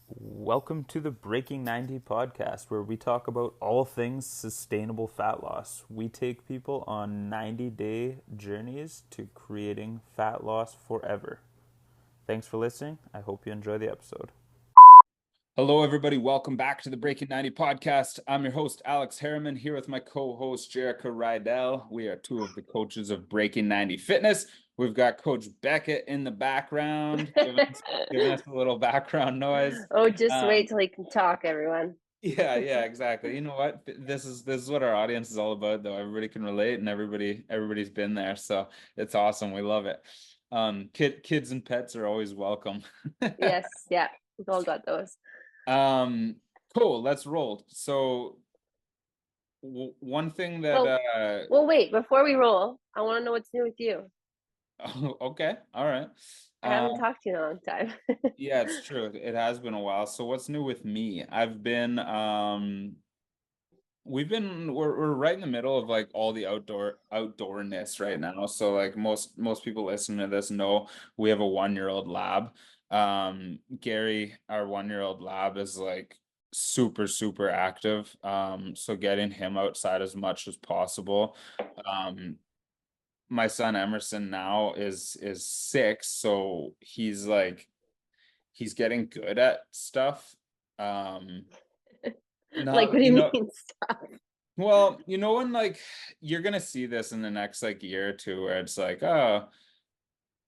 Welcome to the Breaking 90 podcast, where we talk about all things sustainable fat loss. We take people on 90-day journeys to creating fat loss forever. Thanks for listening. I hope you enjoy the episode. Hello, everybody. Welcome back to the Breaking 90 podcast. I'm your host, Alex Harriman, here with my co-host, Jerrika Rydell. We are two of the coaches of Breaking 90 Fitness. We've got Coach Beckett in the background, giving us a little background noise. Oh, just wait till he can talk, everyone. Yeah, exactly. You know what? This is what our audience is all about, though. Everybody can relate, and everybody's been there, so it's awesome. We love it. Kids and pets are always welcome. Yes, yeah, we've all got those. Cool. Let's roll. So one thing that well, wait, before we roll, I want to know what's new with you. Okay, all right. I haven't talked to you in a long time. Yeah, it's true. It has been a while. So what's new with me? I've been we're right in the middle of like all the outdoorness right now. So like most people listening to this know we have a 1-year-old lab. Gary, our 1-year-old lab, is like super active. So getting him outside as much as possible. My son Emerson now is 6, so he's getting good at stuff. Like, what do you mean stuff? Well, when like you're gonna see this in the next like year or two, where it's like, oh,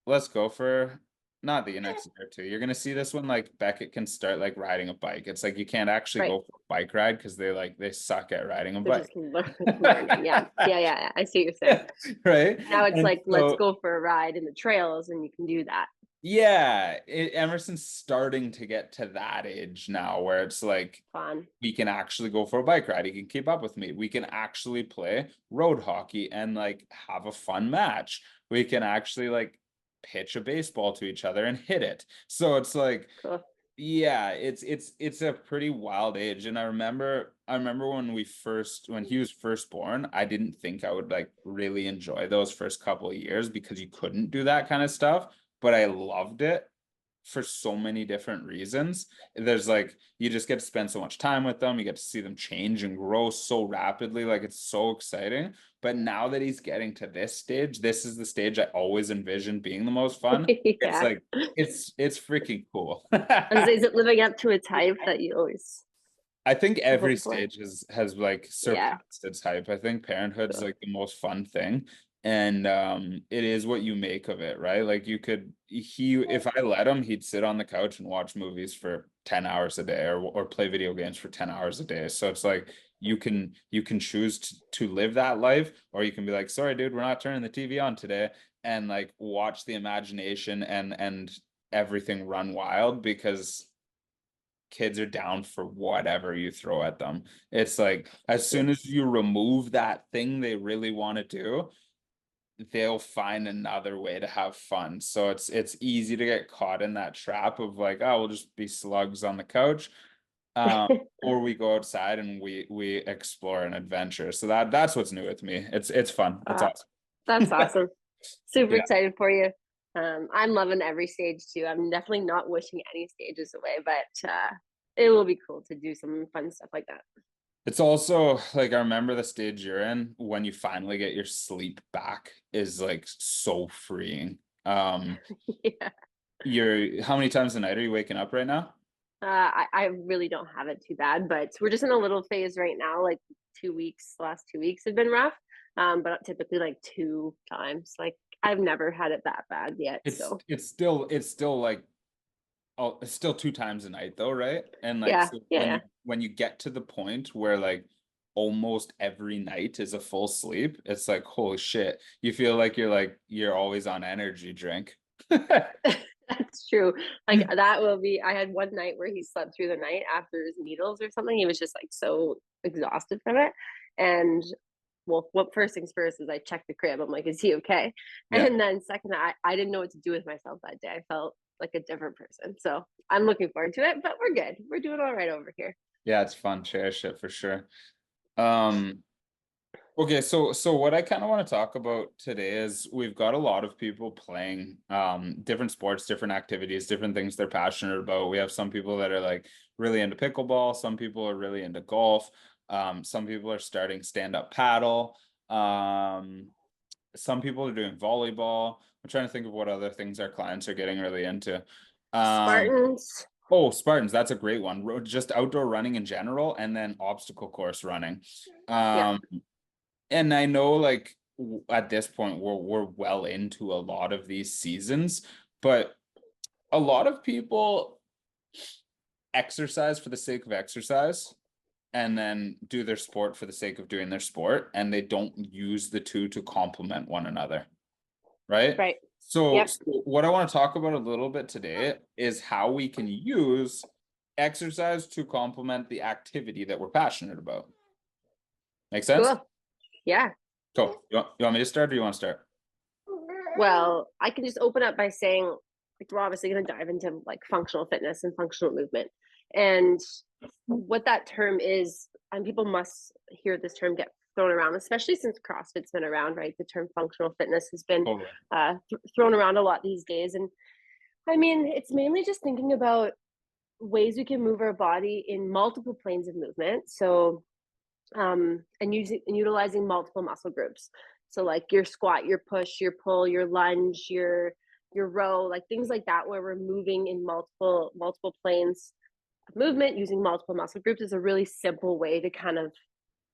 let's go for not the next year or two. You're gonna see this when like Beckett can start like riding a bike. It's like you can't actually go for a bike ride because they suck at riding a bike. Learning. Yeah. I see what you're saying. Right. Now it's let's go for a ride in the trails, and you can do that. Yeah, Emerson's starting to get to that age now where it's like fun. We can actually go for a bike ride. He can keep up with me. We can actually play road hockey and like have a fun match. We can actually like pitch a baseball to each other and hit it. So it's like, cool. Yeah, it's a pretty wild age. And I remember when he was first born, I didn't think I would like really enjoy those first couple of years because you couldn't do that kind of stuff. But I loved it for so many different reasons. There's like, you just get to spend so much time with them. You get to see them change and grow so rapidly. Like, it's so exciting. But now that he's getting to this stage, this is the stage I always envisioned being the most fun. Yeah. It's like, it's freaking cool. Is it living up to its hype that you always... I think every stage has like surpassed its hype. I think parenthood's like the most fun thing. And it is what you make of it, right? Like if I let him, he'd sit on the couch and watch movies for 10 hours a day or play video games for 10 hours a day. So it's like you can choose to live that life, or you can be like, sorry dude, we're not turning the TV on today, and like watch the imagination and everything run wild, because kids are down for whatever you throw at them. It's like, as soon as you remove that thing they really want to do, they'll find another way to have fun. So it's easy to get caught in that trap of like, oh, we'll just be slugs on the couch, or we go outside and we explore an adventure. So that's what's new with me. It's fun. It's awesome. That's awesome. Super excited for you. I'm loving every stage too. I'm definitely not wishing any stages away, but it will be cool to do some fun stuff like that. It's also like, I remember the stage you're in when you finally get your sleep back is like so freeing. How many times a night are you waking up right now? I really don't have it too bad, but we're just in a little phase right now. Like last 2 weeks have been rough. But typically like 2 times. Like, I've never had it that bad yet. It's still like, oh, it's still 2 times a night though, right? And like, when you get to the point where like almost every night is a full sleep, it's like, holy shit, you feel like you're always on energy drink. That's true. Like, that will be, I had one night where he slept through the night after his needles or something. He was just like so exhausted from it. And well, what first things first is I checked the crib. I'm like, is he okay? And then second, I didn't know what to do with myself that day. I felt like a different person. So I'm looking forward to it, but we're good. We're doing all right over here. Yeah, it's fun. Cherish it for sure. Okay, so what I kind of want to talk about today is we've got a lot of people playing different sports, different activities, different things they're passionate about. We have some people that are like really into pickleball, some people are really into golf, some people are starting stand-up paddle, some people are doing volleyball. I'm trying to think of what other things our clients are getting really into. Spartans. Oh, Spartans, that's a great one. Just outdoor running in general, and then obstacle course running. Yeah. And I know like at this point we're well into a lot of these seasons, but a lot of people exercise for the sake of exercise and then do their sport for the sake of doing their sport, and they don't use the two to complement one another. Right? Right. So, Yep. so what I want to talk about a little bit today is how we can use exercise to complement the activity that we're passionate about. Make sense? Cool. Yeah. Cool. You want me to start, or you want to start? Well, I can just open up by saying, like, we're obviously going to dive into like functional fitness and functional movement. And what that term is, and people must hear this term get thrown around, especially since CrossFit's been around, right? The term functional fitness has been Totally. thrown around a lot these days. And I mean, it's mainly just thinking about ways we can move our body in multiple planes of movement. So, and utilizing multiple muscle groups. So like your squat, your push, your pull, your lunge, your row, like things like that, where we're moving in multiple planes of movement using multiple muscle groups is a really simple way to kind of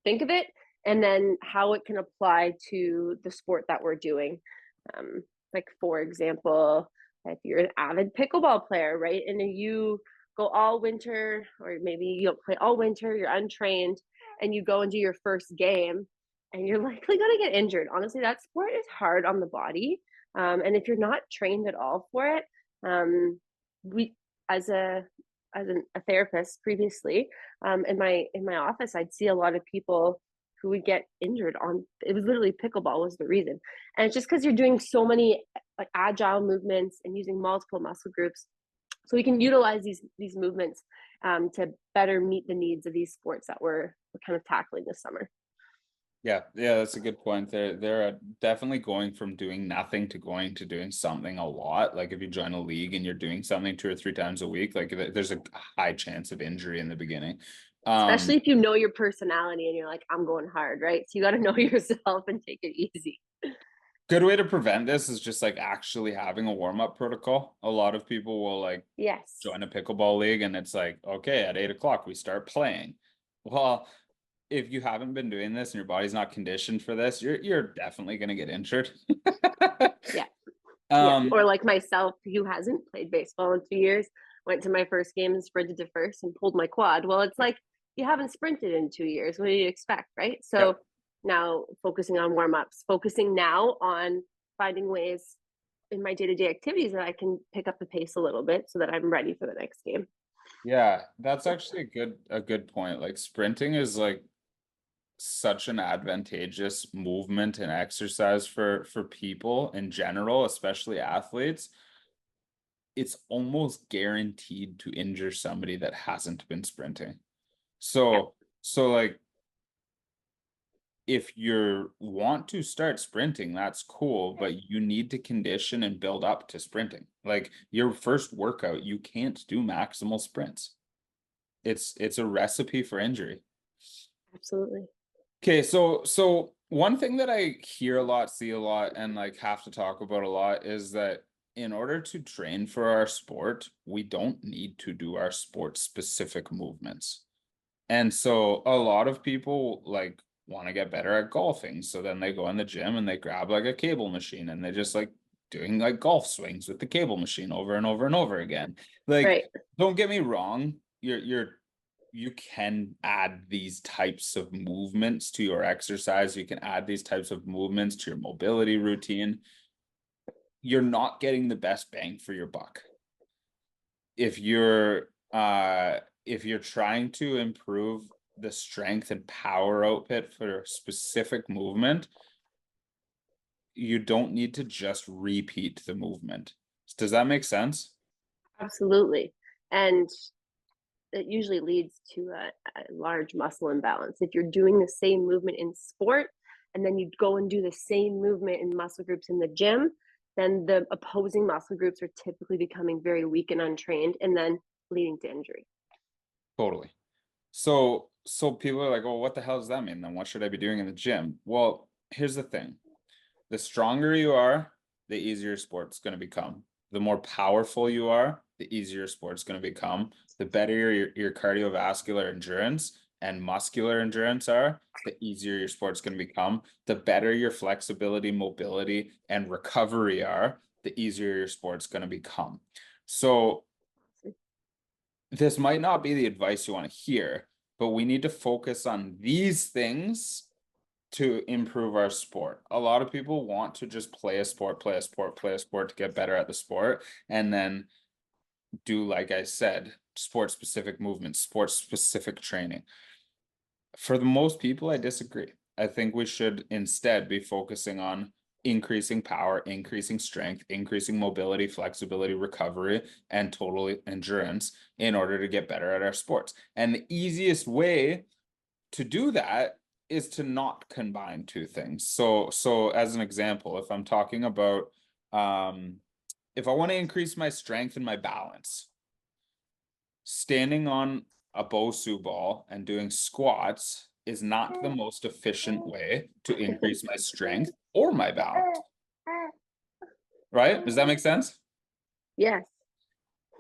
think of it, and then how it can apply to the sport that we're doing. Like for example, if you're an avid pickleball player, right, and you go all winter, or maybe you don't play all winter, you're untrained, and you go and do your first game, and you're likely going to get injured. Honestly, that sport is hard on the body, and if you're not trained at all for it, we as a therapist previously, in my office, I'd see a lot of people who would get injured on, it was literally pickleball was the reason. And it's just because you're doing so many like agile movements and using multiple muscle groups. So we can utilize these movements to better meet the needs of these sports that we're kind of tackling this summer. Yeah, that's a good point. They're definitely going from doing nothing to going to doing something a lot. Like if you join a league and you're doing something 2 or 3 times a week, like there's a high chance of injury in the beginning. Especially if you know your personality and you're like, I'm going hard, right? So you got to know yourself and take it easy. Good way to prevent this is just like actually having a warm-up protocol. A lot of people will like join a pickleball league and it's like, okay, at 8 o'clock we start playing. Well, if you haven't been doing this and your body's not conditioned for this, you're definitely going to get injured. Yeah. Yeah. Or like myself, who hasn't played baseball in 2 years, went to my first game and sprinted to first and pulled my quad. Well, it's like you haven't sprinted in 2 years. What do you expect, right? So now focusing on warm-ups, focusing now on finding ways in my day-to-day activities that I can pick up the pace a little bit so that I'm ready for the next game. Yeah, that's actually a good point. Like sprinting is like such an advantageous movement and exercise for people in general, especially athletes. It's almost guaranteed to injure somebody that hasn't been sprinting. So like if you want to start sprinting, that's cool, but you need to condition and build up to sprinting. Like your first workout, you can't do maximal sprints. It's a recipe for injury. Absolutely. Okay, so one thing that I hear a lot, see a lot, and like have to talk about a lot is that in order to train for our sport, we don't need to do our sport specific movements. And so a lot of people like want to get better at golfing. So then they go in the gym and they grab like a cable machine and they just like doing like golf swings with the cable machine over and over and over again. Like, don't get me wrong, you can add these types of movements to your exercise. You can add these types of movements to your mobility routine. You're not getting the best bang for your buck. If you're trying to improve the strength and power output for a specific movement, you don't need to just repeat the movement. Does that make sense? Absolutely. And it usually leads to a large muscle imbalance. If you're doing the same movement in sport, and then you go and do the same movement in muscle groups in the gym, then the opposing muscle groups are typically becoming very weak and untrained, and then leading to injury. Totally. So people are like, oh, what the hell does that mean? Then what should I be doing in the gym? Well, here's the thing. The stronger you are, the easier sport's going to become. The more powerful you are, the easier sport's going to become. The better your cardiovascular endurance and muscular endurance are, the easier your sport's going to become. The better your flexibility, mobility, and recovery are, the easier your sport's going to become. So this might not be the advice you want to hear, but we need to focus on these things to improve our sport. A lot of people want to just play a sport to get better at the sport, and then do, like I said, sport specific movements, sport specific training. For the most people, I disagree. I think we should instead be focusing on increasing power, increasing strength, increasing mobility, flexibility, recovery, and total endurance in order to get better at our sports. And the easiest way to do that is to not combine two things. So as an example, if I'm talking about if I want to increase my strength and my balance, standing on a Bosu ball and doing squats is not the most efficient way to increase my strength or my balance. Right? Does that make sense? Yes.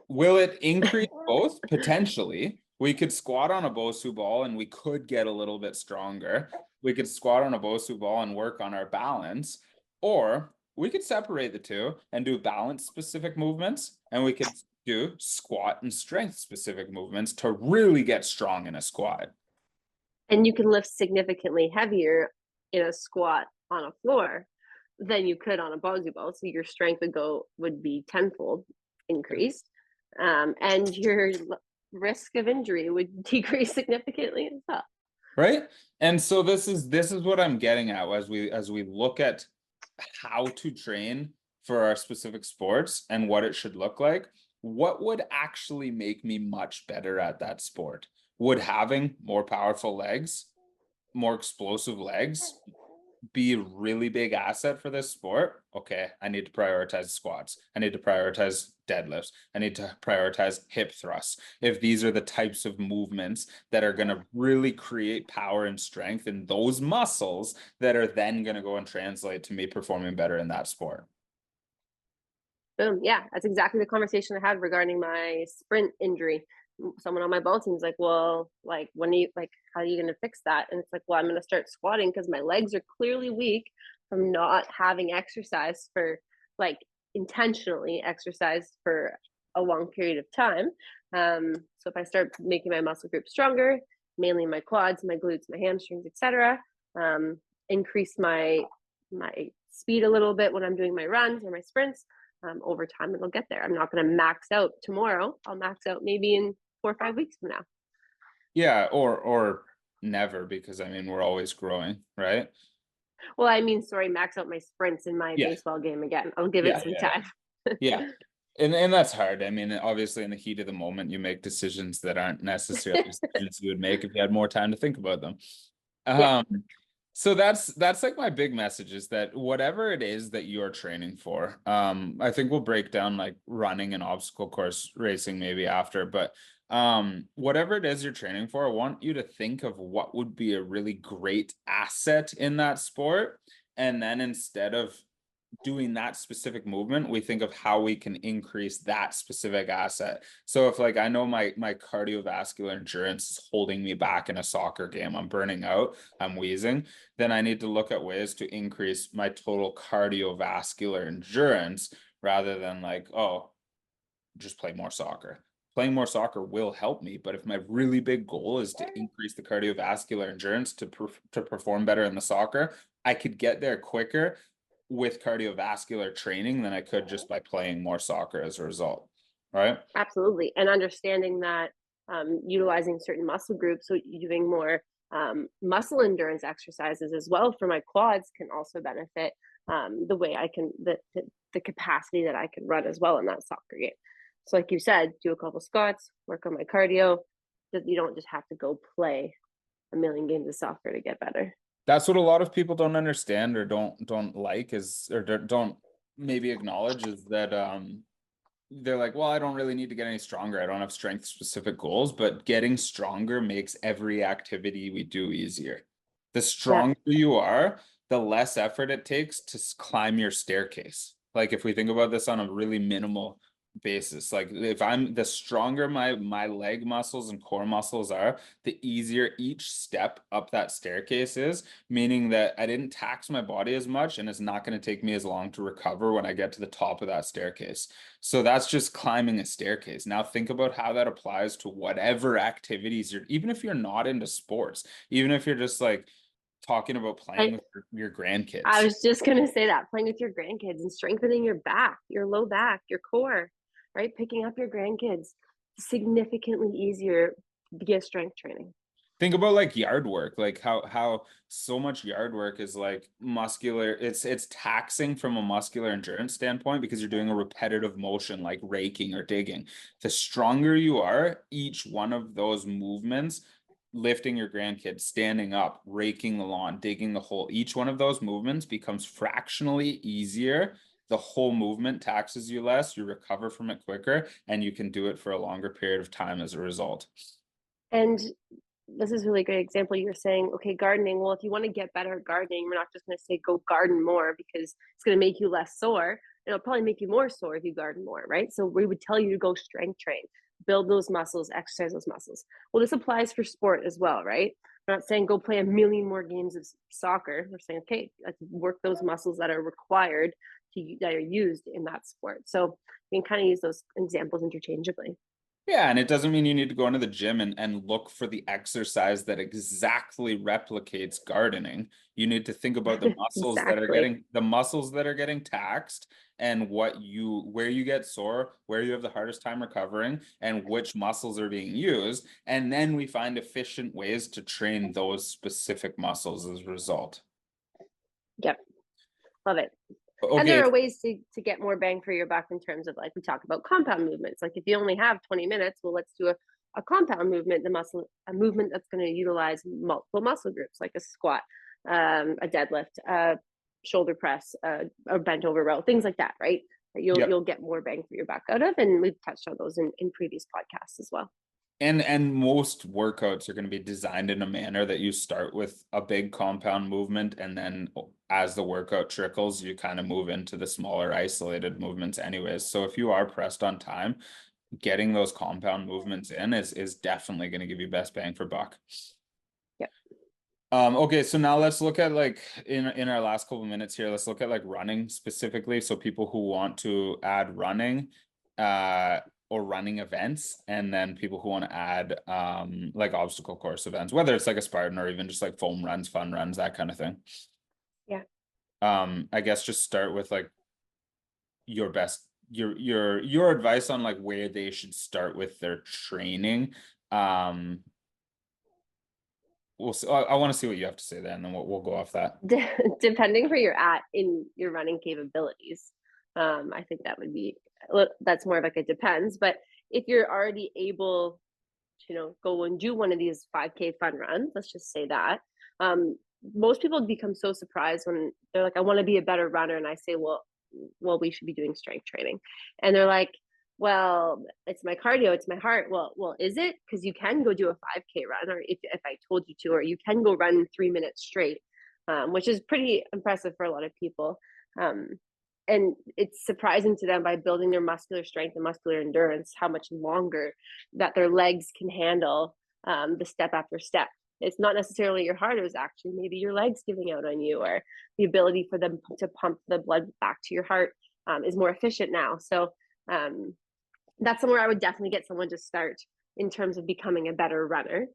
Will it increase both? Potentially. We could squat on a Bosu ball and we could get a little bit stronger. We could squat on a Bosu ball and work on our balance, or we could separate the two and do balance specific movements, and we could do squat and strength specific movements to really get strong in a squat. And you can lift significantly heavier in a squat on a floor than you could on a Bosu ball. So your strength would be tenfold increased. And your risk of injury would decrease significantly as well. Right. And so this is what I'm getting at as we look at how to train for our specific sports and what it should look like. What would actually make me much better at that sport? Would having more powerful legs, more explosive legs, be a really big asset for this sport? Okay, I need to prioritize squats. I need to prioritize deadlifts. I need to prioritize hip thrusts. If these are the types of movements that are going to really create power and strength in those muscles that are then going to go and translate to me performing better in that sport. Boom. Yeah, that's exactly the conversation I had regarding my sprint injury. Someone on my ball team is like, well, like, when are you, like, how are you going to fix that? And it's like, well, I'm going to start squatting because my legs are clearly weak from not having exercise for, like, intentionally exercise for a long period of time. So if I start making my muscle group stronger, mainly my quads, my glutes, my hamstrings, etc., increase my speed a little bit when I'm doing my runs or my sprints, over time it'll get there. I'm not going to max out tomorrow. I'll max out maybe in 4 or 5 weeks from now. Yeah, or never, because I mean, we're always growing, right? Well, I mean, sorry, max out my sprints in my baseball game again. I'll give it some time. Yeah. And that's hard. I mean, obviously in the heat of the moment, you make decisions that aren't necessarily decisions you would make if you had more time to think about them. So that's like my big message, is that whatever it is that you're training for, I think we'll break down like running and obstacle course racing maybe after, but whatever it is you're training for, I want you to think of what would be a really great asset in that sport. And then instead of doing that specific movement, we think of how we can increase that specific asset. So if, like, I know my cardiovascular endurance is holding me back in a soccer game, I'm burning out, I'm wheezing, then I need to look at ways to increase my total cardiovascular endurance, rather than like, oh, just play more soccer. Playing more soccer will help me, but if my really big goal is to increase the cardiovascular endurance to perform better in the soccer, I could get there quicker with cardiovascular training than I could just by playing more soccer as a result, right? Absolutely. And understanding that utilizing certain muscle groups, so doing more muscle endurance exercises as well for my quads can also benefit the way I can, the capacity that I can run as well in that soccer game. So like you said, do a couple squats, work on my cardio. You don't just have to go play a million games of soccer to get better. That's what a lot of people don't understand or don't like is, or don't maybe acknowledge, is that they're like, well, I don't really need to get any stronger. I don't have strength specific goals, but getting stronger makes every activity we do easier. The Yeah. stronger you are, the less effort it takes to climb your staircase. Like if we think about this on a really minimal basis, like if I'm the stronger my leg muscles and core muscles are, the easier each step up that staircase is, meaning that I didn't tax my body as much and it's not going to take me as long to recover when I get to the top of that staircase. So that's just climbing a staircase. Now think about how that applies to whatever activities you're, even if you're not into sports, even if you're just like talking about playing with your I grandkids. was just going to say that, playing with your grandkids and strengthening your back, your low back, your core, right? Picking up your grandkids, significantly easier via strength training. Think about like yard work, like how so much yard work is like muscular. It's taxing from a muscular endurance standpoint because you're doing a repetitive motion like raking or digging. The stronger you are, each one of those movements, lifting your grandkids, standing up, raking the lawn, digging the hole, each one of those movements becomes fractionally easier. The whole movement taxes you less, you recover from it quicker, and you can do it for a longer period of time as a result. And this is a really great example. You're saying, okay, gardening. Well, if you want to get better at gardening, we're not just going to say go garden more because it's going to make you less sore. It'll probably make you more sore if you garden more, right? So we would tell you to go strength train, build those muscles, exercise those muscles. Well, this applies for sport as well, right? We're not saying go play a million more games of soccer. We're saying, okay, let's work those muscles that are required that are used in that sport. So you can kind of use those examples interchangeably. Yeah, and it doesn't mean you need to go into the gym and look for the exercise that exactly replicates gardening. You need to think about the muscles that are Exactly. getting taxed and where you get sore, where you have the hardest time recovering, and which muscles are being used. And then we find efficient ways to train those specific muscles as a result. Yep. Love it. And Okay. there are ways to get more bang for your buck in terms of, like, we talk about compound movements. Like if you only have 20 minutes, well, let's do a compound movement, a movement that's going to utilize multiple muscle groups, like a squat, a deadlift, a shoulder press, a bent over row, things like that, right? That you'll get more bang for your buck out of. And we've touched on those in previous podcasts as well. And most workouts are going to be designed in a manner that you start with a big compound movement, and then as the workout trickles, you kind of move into the smaller isolated movements anyways. So if you are pressed on time, getting those compound movements in is definitely going to give you best bang for buck. Yep. Okay, so now let's look at, like, in our last couple minutes here, let's look at like running specifically. So people who want to add running, or running events, and then people who want to add like obstacle course events, whether it's like a Spartan or even just like foam runs, fun runs, that kind of thing. Yeah. I guess just start with like your best your advice on like where they should start with their training. I want to see what you have to say there, and then we'll go off that. Depending where you're at in your running capabilities, I think that's more of like, it depends. But if you're already able to, go and do one of these 5K fun runs, let's just say that, most people become so surprised when they're like, I want to be a better runner, and I say, well, we should be doing strength training, and they're like, well, it's my cardio, it's my heart. Well, is it? Because you can go do a 5K run, or if I told you to, or you can go run 3 minutes straight, which is pretty impressive for a lot of people. And it's surprising to them, by building their muscular strength and muscular endurance, how much longer that their legs can handle, the step after step. It's not necessarily your heart, it was actually maybe your legs giving out on you, or the ability for them to pump the blood back to your heart is more efficient now. So that's somewhere I would definitely get someone to start in terms of becoming a better runner,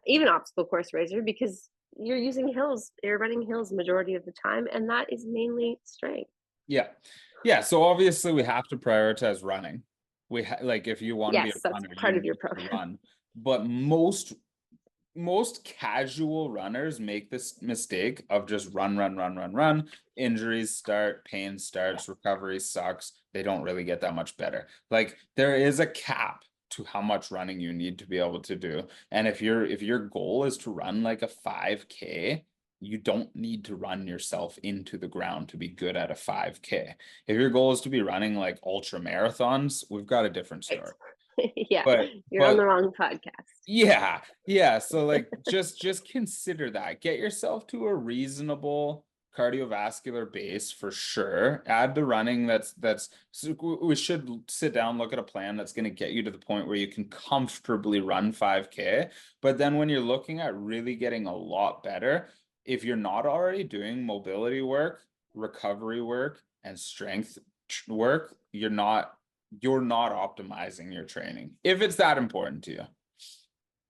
even obstacle course racer, because you're using hills, you're running hills majority of the time, and that is mainly strength. Yeah, so obviously we have to prioritize running. Like, if you want to be a That's runner, part you of your need to program. run. But most casual runners make this mistake of just run. Injuries start, pain starts, recovery sucks. They don't really get that much better. Like, there is a cap to how much running you need to be able to do. And if your goal is to run like a 5K, you don't need to run yourself into the ground to be good at a 5K. If your goal is to be running like ultra marathons, we've got a different story. Yeah, you're but on the wrong podcast. Yeah. So like just consider that. Get yourself to a reasonable cardiovascular base for sure. Add the running so we should sit down, look at a plan that's going to get you to the point where you can comfortably run 5K. But then when you're looking at really getting a lot better, if you're not already doing mobility work, recovery work, and strength work, you're not optimizing your training if it's that important to you.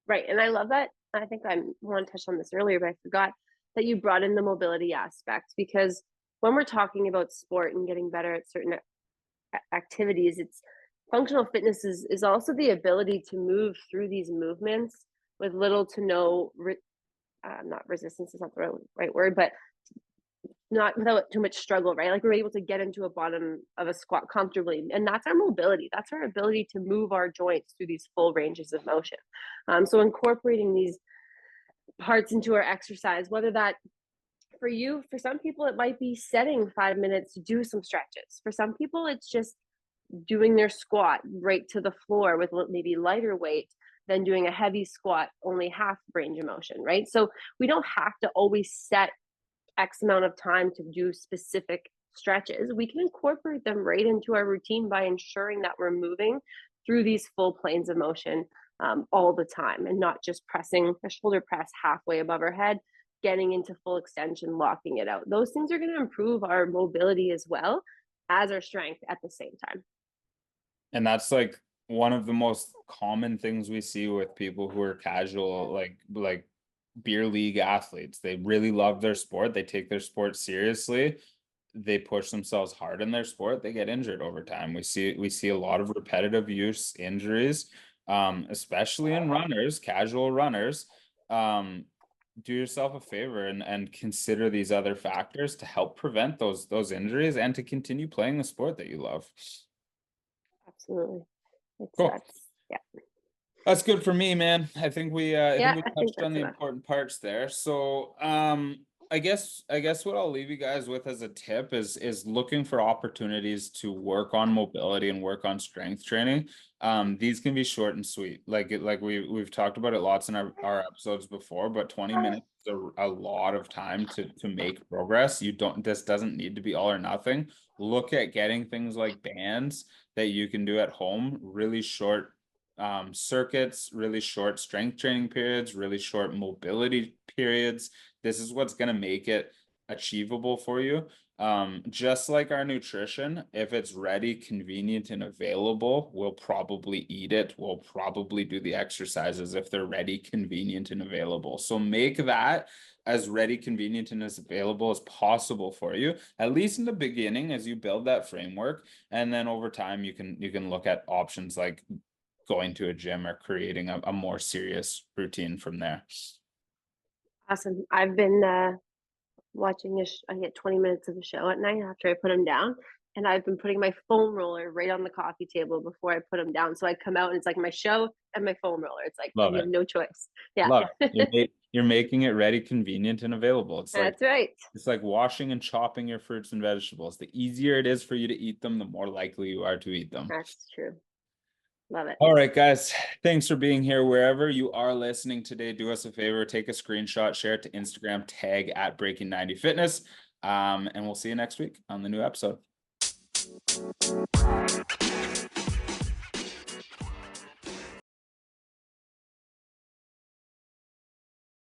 Right. And I love that. I think I want to touch on this earlier, but I forgot that you brought in the mobility aspect, because when we're talking about sport and getting better at certain activities, it's functional fitness is also the ability to move through these movements with little to no not resistance is not the right word, but not without too much struggle, right? Like we're able to get into a bottom of a squat comfortably. And that's our mobility. That's our ability to move our joints through these full ranges of motion. So incorporating these parts into our exercise, whether that for some people, it might be setting 5 minutes to do some stretches. For some people, it's just doing their squat right to the floor with maybe lighter weight than doing a heavy squat, only half range of motion, right? So we don't have to always set X amount of time to do specific stretches. We can incorporate them right into our routine by ensuring that we're moving through these full planes of motion all the time, and not just pressing a shoulder press halfway above our head, getting into full extension, locking it out. Those things are going to improve our mobility as well as our strength at the same time. And that's like one of the most common things we see with people who are casual, like beer league athletes. They really love their sport. They take their sport seriously. They push themselves hard in their sport. They get injured over time. We see a lot of repetitive use injuries, especially in runners, casual runners. Do yourself a favor and consider these other factors to help prevent those injuries and to continue playing the sport that you love. Absolutely. Cool. Yeah. That's good for me, man. I think we touched on the important parts there. So I guess what I'll leave you guys with as a tip is looking for opportunities to work on mobility and work on strength training. These can be short and sweet. Like we've talked about it lots in our episodes before, but 20 minutes is a lot of time to make progress. This doesn't need to be all or nothing. Look at getting things like bands that you can do at home, really short circuits, really short strength training periods, really short mobility periods. This is what's going to make it achievable for you. Just like our nutrition, if it's ready, convenient, and available, we'll probably eat it. We'll probably do the exercises if they're ready, convenient, and available. So make that as ready, convenient, and as available as possible for you, at least in the beginning as you build that framework. And then over time, you can look at options like going to a gym or creating a more serious routine from there. Awesome. I've been watching I get 20 minutes of a show at night after I put them down, and I've been putting my foam roller right on the coffee table before I put them down. So I come out and it's like my show and my foam roller. It's like you have no choice. Yeah. Love it. You're making it ready, convenient, and available. That's right. It's like washing and chopping your fruits and vegetables. The easier it is for you to eat them, the more likely you are to eat them. That's true. Love it. All right, guys. Thanks for being here. Wherever you are listening today, do us a favor, take a screenshot, share it to Instagram, tag at Breaking 90 Fitness. And we'll see you next week on the new episode.